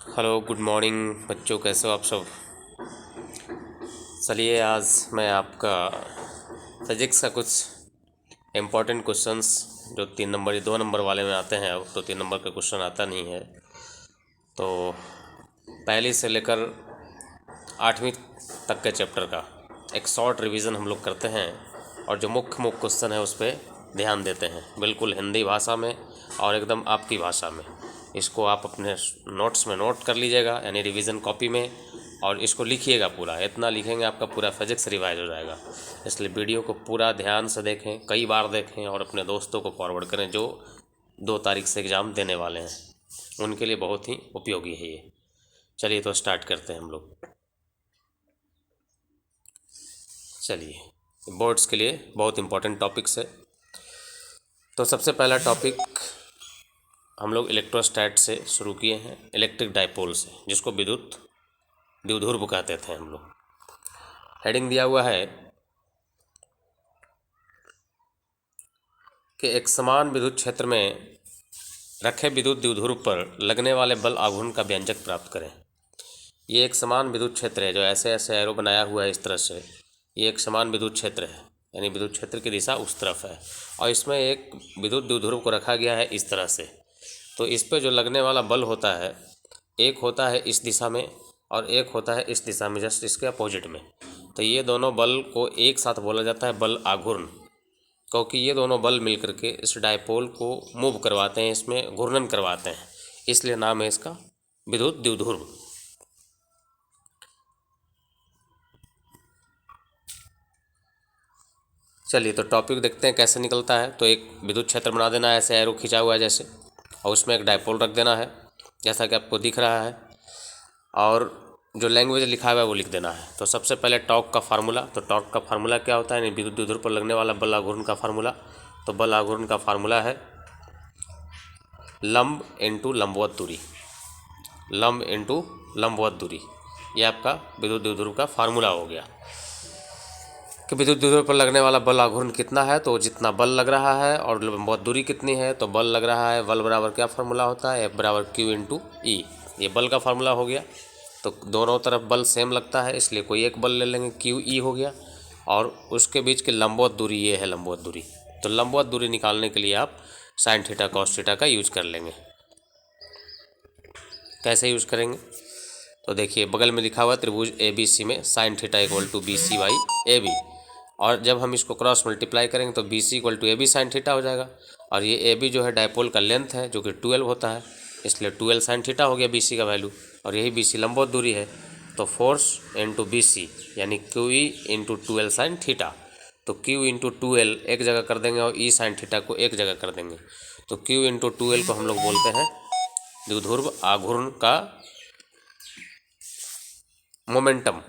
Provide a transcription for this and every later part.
Hello, good morning बच्चों, कैसे हो आप सब। चलिए आज मैं आपका फिजिक्स का कुछ इम्पोर्टेंट क्वेश्चंस जो 3 नंबर या 2 नंबर वाले में आते हैं, अब तो 3 नंबर का क्वेश्चन आता नहीं है, तो पहली से लेकर 8वीं तक के चैप्टर का एक शॉर्ट रिवीजन हम लोग करते हैं और जो मुख्य मुख्य क्वेश्चन है उस पर ध्यान देते हैं, बिल्कुल हिंदी भाषा में और एकदम आपकी भाषा में। इसको आप अपने नोट्स में नोट कर लीजिएगा, यानी रिवीजन कॉपी में, और इसको लिखिएगा पूरा। इतना लिखेंगे आपका पूरा फिजिक्स रिवाइज हो जाएगा। इसलिए वीडियो को पूरा ध्यान से देखें, कई बार देखें और अपने दोस्तों को फॉरवर्ड करें जो 2 तारीख से एग्ज़ाम देने वाले हैं, उनके लिए बहुत ही उपयोगी है ये। चलिए तो स्टार्ट करते हैं हम लोग। चलिए, बोर्ड्स के लिए बहुत इंपॉर्टेंट टॉपिक्स है। तो सबसे पहला टॉपिक हम लोग इलेक्ट्रोस्टैट से शुरू किए हैं, इलेक्ट्रिक डाइपोल से, जिसको विद्युत द्विध्रुव कहते थे हम लोग। हेडिंग दिया हुआ है कि एक समान विद्युत क्षेत्र में रखे विद्युत द्विध्रुव पर लगने वाले बल आघूर्ण का व्यंजक प्राप्त करें। ये एक समान विद्युत क्षेत्र है, जो ऐसे ऐसे एरो बनाया हुआ है इस तरह से, ये एक समान विद्युत क्षेत्र है, यानी विद्युत क्षेत्र की दिशा उस तरफ है, और इसमें एक विद्युत द्विध्रुव को रखा गया है इस तरह से। तो इस पर जो लगने वाला बल होता है, एक होता है इस दिशा में और एक होता है इस दिशा में, जस्ट इसके अपोजिट में। तो ये दोनों बल को एक साथ बोला जाता है बल आघूर्ण, क्योंकि ये दोनों बल मिलकर के इस डायपोल को मूव करवाते हैं, इसमें घूर्णन करवाते हैं, इसलिए नाम है इसका विद्युत द्विध्रुव। चलिए तो टॉपिक देखते हैं कैसे निकलता है। तो एक विद्युत क्षेत्र बना देना है, ऐसे एरो खींचा हुआ है जैसे, और उसमें एक डायपोल रख देना है जैसा कि आपको दिख रहा है, और जो लैंग्वेज लिखा हुआ है वो लिख देना है। तो सबसे पहले टॉर्क का फार्मूला। तो टॉर्क का फार्मूला क्या होता है, विद्युत द्विध्रुव पर लगने वाला बल आघूर्ण का फार्मूला। तो बल आघूर्ण का फार्मूला है लंब इंटू लंबवत दूरी, लंब इंटू लंबवत दूरी। ये आपका विद्युत द्विध्रुव का फार्मूला हो गया कि विद्युत द्विध्रुव पर लगने वाला बल आघूर्ण कितना है, तो जितना बल लग रहा है, और लंबवत दूरी कितनी है, तो बल लग रहा है, बल बराबर क्या फार्मूला होता है, F बराबर Q इंटू ई। ये बल का फार्मूला हो गया। तो दोनों तरफ बल सेम लगता है, इसलिए कोई एक बल ले लेंगे, क्यू ई हो गया, और उसके बीच की लंबवत दूरी ये है लंबवत दूरी। तो लंबवत दूरी निकालने के लिए आप साइन थीटा कॉस थीटा का यूज कर लेंगे। कैसे यूज करेंगे, तो देखिए बगल में लिखा हुआ त्रिभुज ए बी सी में sine theta equal to B C by A B, और जब हम इसको क्रॉस मल्टीप्लाई करेंगे तो B C equal to A B sine theta हो जाएगा। और ये ए बी जो है डायपोल का लेंथ है, जो कि 12 होता है, इसलिए 12 साइन थीटा हो गया बी सी का वैल्यू, और यही बी सी लंबवत दूरी है। तो फोर्स इंटू बी सी यानी Q E into 12 sine theta. तो क्यू इंटू 12 एक जगह कर देंगे और ई साइन थीटा को एक जगह कर देंगे। तो क्यू इंटू 12 को हम लोग बोलते हैं द्विध्रुव आघूर्ण का मोमेंटम,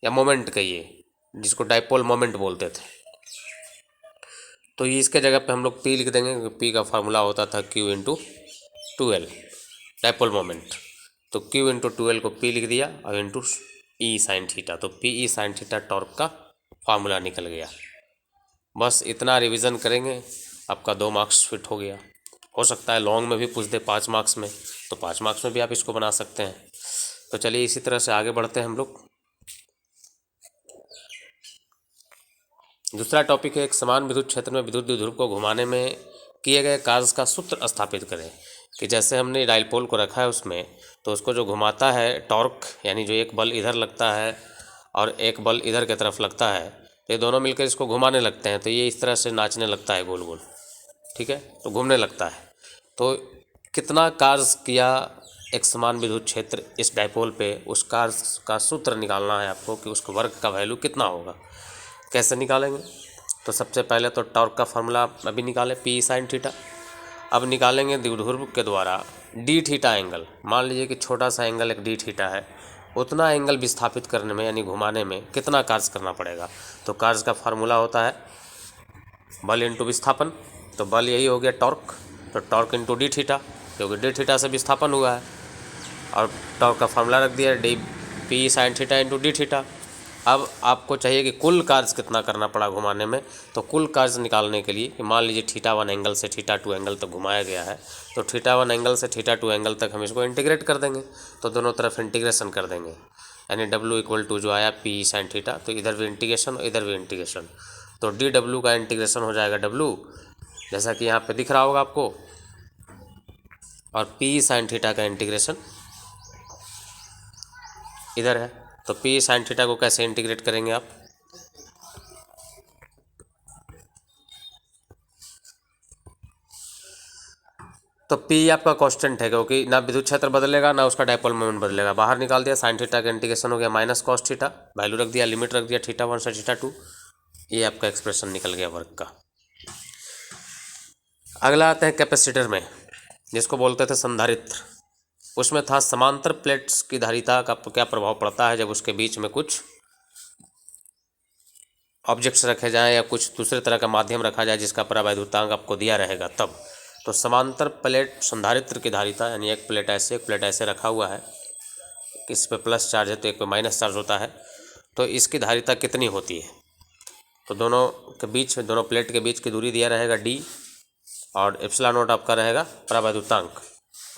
या मोमेंट कहिए, जिसको डाइपोल मोमेंट बोलते थे। तो ये इसके जगह पे हम लोग पी लिख देंगे, क्योंकि पी का फार्मूला होता था क्यू इंटू 12 डाइपोल मोमेंट। तो क्यू इंटू 12 को पी लिख दिया और इंटू ई साइन थीटा, तो P E sine theta torque का फार्मूला निकल गया। बस इतना रिवीजन करेंगे, आपका 2 मार्क्स फिट हो गया। हो सकता है लॉन्ग में भी पूछ दे 5 मार्क्स में, तो 5 मार्क्स में भी आप इसको बना सकते हैं। तो चलिए इसी तरह से आगे बढ़ते हैं हम लोग। दूसरा टॉपिक है एक समान विद्युत क्षेत्र में विद्युत द्विध्रुव को घुमाने में किए गए कार्य का सूत्र स्थापित करें। कि जैसे हमने डाइपोल को रखा है उसमें, तो उसको जो घुमाता है टॉर्क, यानी जो एक बल इधर लगता है और एक बल इधर की तरफ लगता है, तो ये दोनों मिलकर इसको घुमाने लगते हैं, तो ये इस तरह से नाचने लगता है गोल गोल, ठीक है, तो घूमने लगता है। तो कितना कार्य किया एक समान विद्युत क्षेत्र इस डाइपोल पे, उस कार्य का सूत्र निकालना है आपको कि उसका वर्क का वैल्यू कितना होगा। कैसे निकालेंगे, तो सबसे पहले तो टॉर्क का फार्मूला अभी निकालें, पी साइन थीटा। अब निकालेंगे द्विध्रुव के द्वारा डी थीटा एंगल। मान लीजिए कि छोटा सा एंगल एक डी थीटा है, उतना एंगल विस्थापित करने में यानी घुमाने में कितना कार्य करना पड़ेगा। तो कार्य का फार्मूला होता है बल इंटू विस्थापन। तो बल यही हो गया टॉर्क, तो टॉर्क इंटू डी थीटा, क्योंकि डी थीटा से विस्थापन हुआ है, और टॉर्क का फार्मूला रख दिया D P sine theta into D theta. अब आपको चाहिए कि कुल कार्य कितना करना पड़ा घुमाने में, तो कुल कार्य निकालने के लिए कि मान लीजिए θ1 एंगल से θ2 एंगल तक घुमाया गया है, तो θ1 एंगल से θ2 एंगल तक हम इसको इंटीग्रेट कर देंगे, तो दोनों तरफ इंटीग्रेशन कर देंगे, यानी W इक्वल टू जो आया P sin θ, तो इधर भी इंटीग्रेशन और इधर भी इंटीग्रेशन, तो dW का इंटीग्रेशन हो जाएगा W, जैसा कि यहाँ पे दिख रहा होगा आपको, और P sin θ का इंटीग्रेशन इधर है, तो P sin θ को कैसे इंटीग्रेट करेंगे आप, तो P आपका कांस्टेंट है, क्योंकि ना विद्युत क्षेत्र बदलेगा ना उसका डायपोल मोमेंट बदलेगा। बाहर निकाल दिया, sin θ का इंटीग्रेशन हो गया माइनस कॉस θ, वैल्यू रख दिया, लिमिट रख दिया θ1 से θ2, ये आपका एक्सप्रेशन निकल गया वर्क का। अगला आते हैं कैपेसिटर में, जिसको बोलते थे संधारित्र। उसमें था समांतर प्लेट्स की धारिता का क्या प्रभाव पड़ता है जब उसके बीच में कुछ ऑब्जेक्ट्स रखे जाएं या कुछ दूसरे तरह का माध्यम रखा जाए जिसका परावैद्युतांक आपको दिया रहेगा तब। तो समांतर प्लेट संधारित्र की धारिता, यानी एक प्लेट ऐसे रखा हुआ है, इस पे प्लस चार्ज है तो एक पे माइनस चार्ज होता है, तो इसकी धारिता कितनी होती है, तो दोनों के बीच में, दोनों प्लेट के बीच की दूरी दिया रहेगा d, और एप्सिलॉन नॉट आपका रहेगा परावैद्युतांक,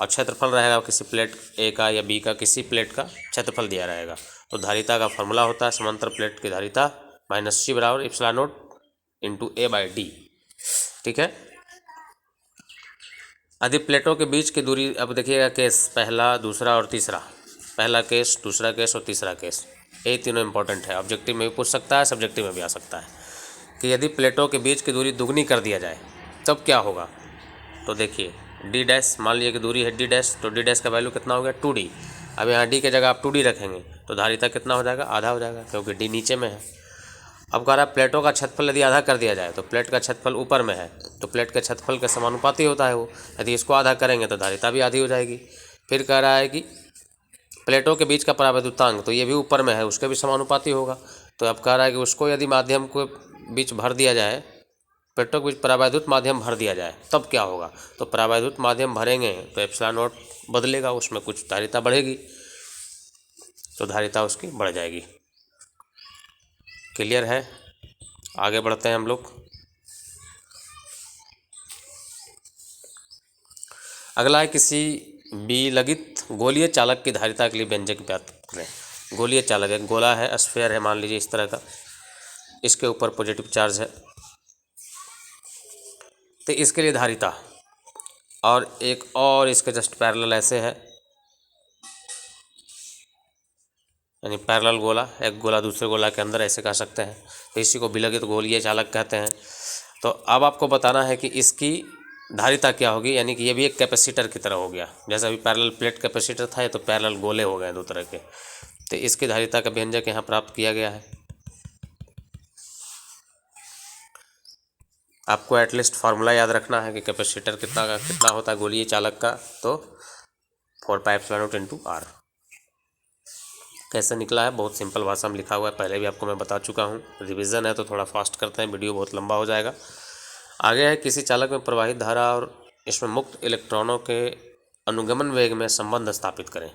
और क्षेत्रफल रहेगा किसी प्लेट ए का या बी का, किसी प्लेट का क्षेत्रफल दिया रहेगा। तो धारिता का फॉर्मूला होता है समांतर प्लेट की धारिता -c बराबर एप्सिलॉन नॉट इंटू A/d। ठीक है। यदि प्लेटों के बीच की दूरी, अब देखिएगा केस पहला, दूसरा और तीसरा, पहला केस, दूसरा केस और तीसरा केस, ये तीनों इंपॉर्टेंट है, ऑब्जेक्टिव में भी पूछ सकता है, सब्जेक्टिव में भी आ सकता है, कि यदि प्लेटों के बीच की दूरी दुगनी कर दिया जाए तब क्या होगा। तो देखिए d डैश, मान लीजिए कि दूरी है d डैश, तो d डैश का वैल्यू कितना हो गया 2d। अब यहाँ d की जगह आप 2d रखेंगे तो धारिता कितना हो जाएगा, आधा हो जाएगा, क्योंकि d नीचे में है। अब कह रहा है प्लेटों का क्षेत्रफल यदि आधा कर दिया जाए, तो प्लेट का क्षेत्रफल ऊपर में है, तो प्लेट के क्षेत्रफल के समानुपाती होता है वो, यदि इसको आधा करेंगे तो धारिता भी आधी हो जाएगी। फिर कह रहा है कि प्लेटों के बीच का परावैद्युतांक, तो ये भी ऊपर में है, उसके भी समानुपाती होगा। तो अब कह रहा है कि उसको यदि माध्यम को बीच भर दिया जाए, प्लेटों के बीच परावैद्युत माध्यम भर दिया जाए तब क्या होगा। तो परावैद्युत माध्यम भरेंगे तो एप्सिलॉन नॉट बदलेगा, उसमें कुछ धारिता बढ़ेगी, तो धारिता उसकी बढ़ जाएगी। क्लियर है। आगे बढ़ते हैं हम लोग। अगला है किसी विलगित गोलीय चालक की धारिता के लिए व्यंजक ज्ञात करें। गोलीय चालक, एक गोला है, स्फीयर है मान लीजिए इस तरह का, इसके ऊपर पॉजिटिव चार्ज है, तो इसके लिए धारिता, और एक और इसके जस्ट पैरेलल ऐसे है, यानी पैरेलल गोला, एक गोला दूसरे गोला के अंदर ऐसे कह सकते हैं, तो इसी को विलगित गोलीय चालक कहते हैं। तो अब आपको बताना है कि इसकी धारिता क्या होगी, यानी कि ये भी एक कैपेसिटर की तरह हो गया, जैसा अभी पैरेलल प्लेट कैपेसिटर था, ये तो पैरेलल गोले हो गए दो तरह के। तो इसकी धारिता का व्यंजक यहाँ प्राप्त किया गया है। आपको एटलीस्ट फार्मूला याद रखना है कि कैपेसिटर कितना होता है गोलीय चालक का, तो 4πε0 r। कैसे निकला है, बहुत सिंपल भाषा में लिखा हुआ है, पहले भी आपको मैं बता चुका हूँ, रिवीजन है तो थोड़ा फास्ट करते हैं, वीडियो बहुत लंबा हो जाएगा। आगे है किसी चालक में प्रवाहित धारा और इसमें मुक्त इलेक्ट्रॉनों के अनुगमन वेग में संबंध स्थापित करें।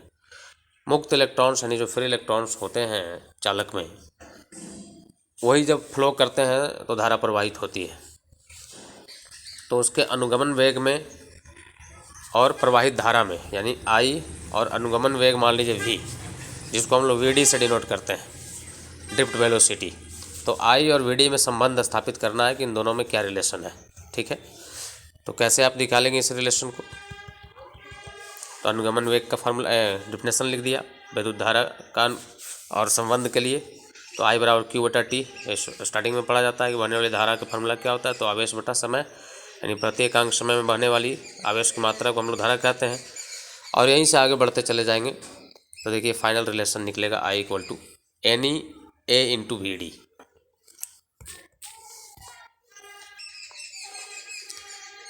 मुक्त इलेक्ट्रॉन्स यानी जो फ्री इलेक्ट्रॉन्स होते हैं चालक में, वही जब फ्लो करते हैं तो धारा प्रवाहित होती है, तो उसके अनुगमन वेग में और प्रवाहित धारा में, यानी I और अनुगमन वेग मान लीजिए V, जिसको हम लोग VD से डिनोट करते हैं, ड्रिफ्ट वेलोसिटी। तो I और VD में संबंध स्थापित करना है कि इन दोनों में क्या रिलेशन है। ठीक है, तो कैसे आप निकालेंगे इस रिलेशन को, तो अनुगमन वेग का फार्मूला डिफिनेशन लिख दिया विद्युत धारा का और संबंध के लिए, तो I बराबर Q/T, स्टार्टिंग में पढ़ा जाता है कि बहने वाली धारा का फार्मूला क्या होता है, तो आवेश बटा समय, यानी प्रत्येक अंक समय में बहने वाली आवेश की मात्रा को हम लोग धारा कहते हैं। और यहीं से आगे बढ़ते चले जाएंगे तो देखिए फाइनल रिलेशन निकलेगा I = NEA × VD।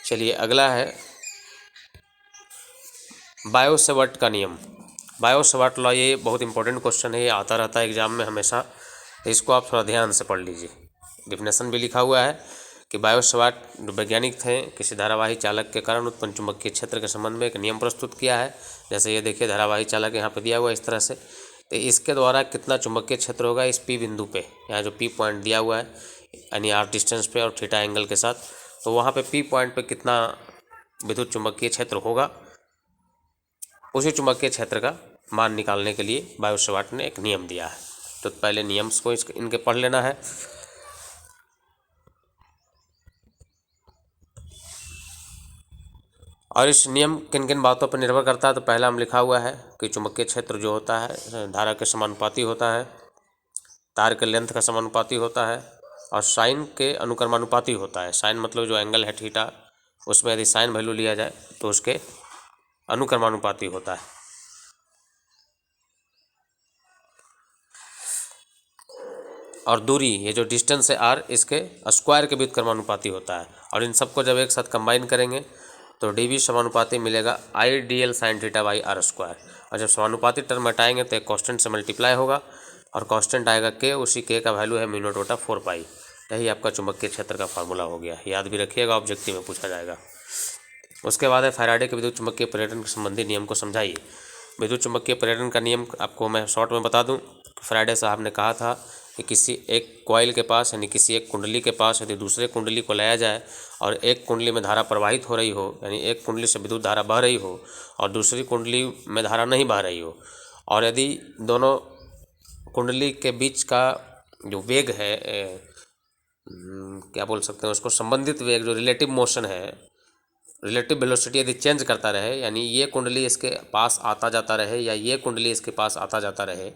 चलिए अगला है बायो-सैवर्ट का नियम। बायो-सैवर्ट लॉ, ये बहुत इंपॉर्टेंट क्वेश्चन है, ये आता रहता है एग्जाम में हमेशा, तो इसको आप थोड़ा ध्यान से पढ़ लीजिए। डिफिनेशन भी लिखा हुआ है कि बायो-सैवर्ट जो वैज्ञानिक थे, किसी धारावाही चालक के कारण उत्पन्न चुंबकीय क्षेत्र के संबंध में एक नियम प्रस्तुत किया है। जैसे ये देखिए धारावाही चालक यहाँ पे दिया हुआ है इस तरह से, तो इसके द्वारा कितना चुंबकीय क्षेत्र होगा इस P बिंदु पे, यहाँ जो P पॉइंट दिया हुआ है यानी R डिस्टेंस पे और थीटा एंगल के साथ, तो वहाँ पे P पॉइंट पे कितना विद्युत चुंबकीय क्षेत्र होगा, उसी चुंबकीय क्षेत्र का मान निकालने के लिए बायो-सवार्ट ने एक नियम दिया है। तो पहले नियम्स को इनके पढ़ लेना है। और इस नियम किन किन बातों पर निर्भर करता है, तो पहला हम लिखा हुआ है कि चुंबकीय क्षेत्र जो होता है धारा के समानुपाती होता है, तार के लेंथ का समानुपाती होता है और साइन के अनुक्रमानुपाती होता है। साइन मतलब जो एंगल है थीटा, उसमें यदि साइन वैल्यू लिया जाए तो उसके अनुक्रमानुपाती होता है। और दूरी, ये जो डिस्टेंस है r, इसके स्क्वायर के व्युत्क्रमानुपाती होता है। और इन सबको जब एक साथ कंबाइन करेंगे तो डी वी समानुपाती मिलेगा I D L sine theta by R square. और जब समानुपाती टर्म हटाएंगे तो एक कांस्टेंट से मल्टीप्लाई होगा और कांस्टेंट आएगा के, उसी के का वैल्यू है म्यू नॉट बटा 4 पाई। यही आपका चुंबकीय क्षेत्र का फार्मूला हो गया, याद भी रखिएगा, ऑब्जेक्टिव में पूछा जाएगा। उसके बाद है फैराडे के विद्युत चुंबकीय प्रेरण के संबंधी नियम को समझाइए। विद्युत चुंबकीय प्रेरण का नियम आपको मैं शॉर्ट में बता दूं। फैराडे साहब ने कहा था कि किसी एक कॉइल के पास यानी किसी एक कुंडली के पास यदि दूसरे कुंडली को लाया जाए और एक कुंडली में धारा प्रवाहित हो रही हो, यानी एक कुंडली से विद्युत धारा बह रही हो और दूसरी कुंडली में धारा नहीं बह रही हो, और यदि दोनों कुंडली के बीच का जो वेग है, क्या बोल सकते हैं उसको, संबंधित वेग जो रिलेटिव मोशन है, रिलेटिव वेलोसिटी यदि चेंज करता रहे, यानी ये कुंडली इसके पास आता जाता रहे या ये कुंडली इसके पास आता जाता रहे,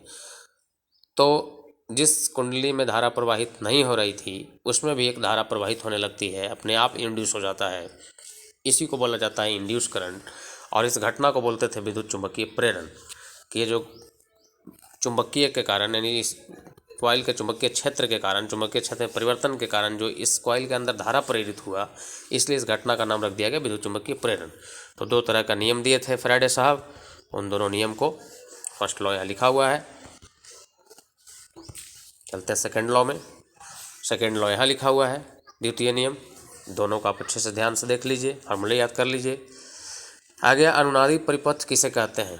तो जिस कुंडली में धारा प्रवाहित नहीं हो रही थी उसमें भी एक धारा प्रवाहित होने लगती है, अपने आप इंड्यूस हो जाता है। इसी को बोला जाता है इंड्यूस करंट। और इस घटना को बोलते थे विद्युत चुंबकीय प्रेरण। कि ये जो चुंबकीय के कारण, यानी इस कॉइल के चुंबकीय क्षेत्र के कारण, चुंबकीय क्षेत्र में परिवर्तन के कारण जो इस कॉइल के अंदर धारा प्रेरित हुआ, इसलिए इस घटना का नाम रख दिया गया विद्युत चुंबकीय प्रेरण। तो दो तरह का नियम दिए थे फैराडे साहब, उन दोनों नियम को, फर्स्ट लॉ यहाँ लिखा हुआ है। चलते हैं सेकेंड लॉ में। सेकेंड लॉ यहाँ लिखा हुआ है, द्वितीय नियम। दोनों को आप अच्छे से ध्यान से देख लीजिए, फार्मूले याद कर लीजिए। आगे अनुनादी परिपथ किसे कहते हैं।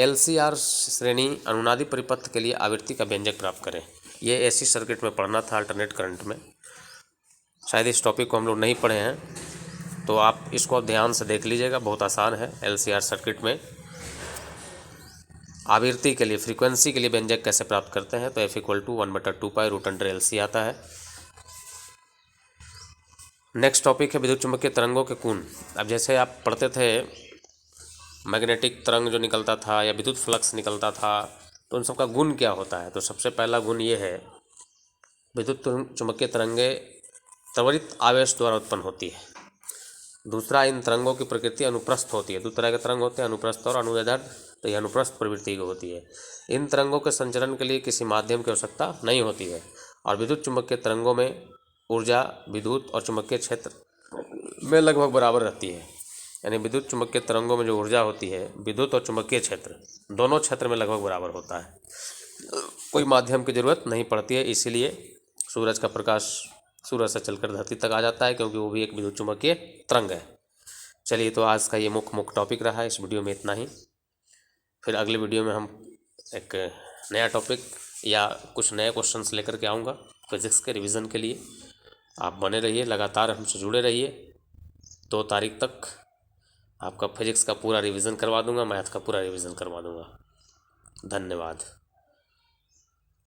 LCR श्रेणी अनुनादी परिपथ के लिए आवृत्ति का व्यंजक प्राप्त करें। ये एसी सर्किट में पढ़ना था, अल्टरनेट करंट में। शायद इस टॉपिक को हम लोग नहीं पढ़े हैं, तो आप इसको ध्यान से देख लीजिएगा, बहुत आसान है। LCR सर्किट में आवृत्ति के लिए, फ्रीक्वेंसी के लिए व्यंजक कैसे प्राप्त करते हैं, तो F = 1/2 pi root under LC आता है। नेक्स्ट टॉपिक है विद्युत चुंबकीय तरंगों के गुण। अब जैसे आप पढ़ते थे मैग्नेटिक तरंग जो निकलता था या विद्युत फ्लक्स निकलता था, तो उन सबका गुण क्या होता है। तो सबसे पहला गुण ये है, विद्युत चुंबकीय तरंगे त्वरित आवेश द्वारा उत्पन्न होती है। दूसरा, इन तरंगों की प्रकृति अनुप्रस्थ होती है। दो तरह के तरंग होते हैं, अनुप्रस्थ और अनुदैर्ध्य। तो यह अनुप्रस्थ प्रवृत्ति की होती है। इन तरंगों के संचरण के लिए किसी माध्यम की आवश्यकता नहीं होती है। और विद्युत चुंबकीय तरंगों में ऊर्जा विद्युत और चुंबकीय क्षेत्र में लगभग बराबर रहती है। यानी विद्युत चुंबकीय तरंगों में जो ऊर्जा होती है, विद्युत और चुंबकीय क्षेत्र दोनों क्षेत्र में लगभग बराबर होता है, कोई माध्यम की जरूरत नहीं पड़ती है। इसीलिए सूरज का प्रकाश सूरज से चलकर धरती तक आ जाता है, क्योंकि वो भी एक विद्युत चुंबकीय तरंग है। चलिए, तो आज का ये मुख्य टॉपिक रहा है। इस वीडियो में इतना ही। फिर अगले वीडियो में हम एक नया टॉपिक या कुछ नए क्वेश्चंस लेकर के आऊँगा फिज़िक्स के रिवीजन के लिए। आप बने रहिए, लगातार हमसे जुड़े रहिए। 2 तारीख तक आपका फिज़िक्स का पूरा रिवीजन करवा दूंगा, मैथ का पूरा रिवीजन करवा दूंगा। धन्यवाद।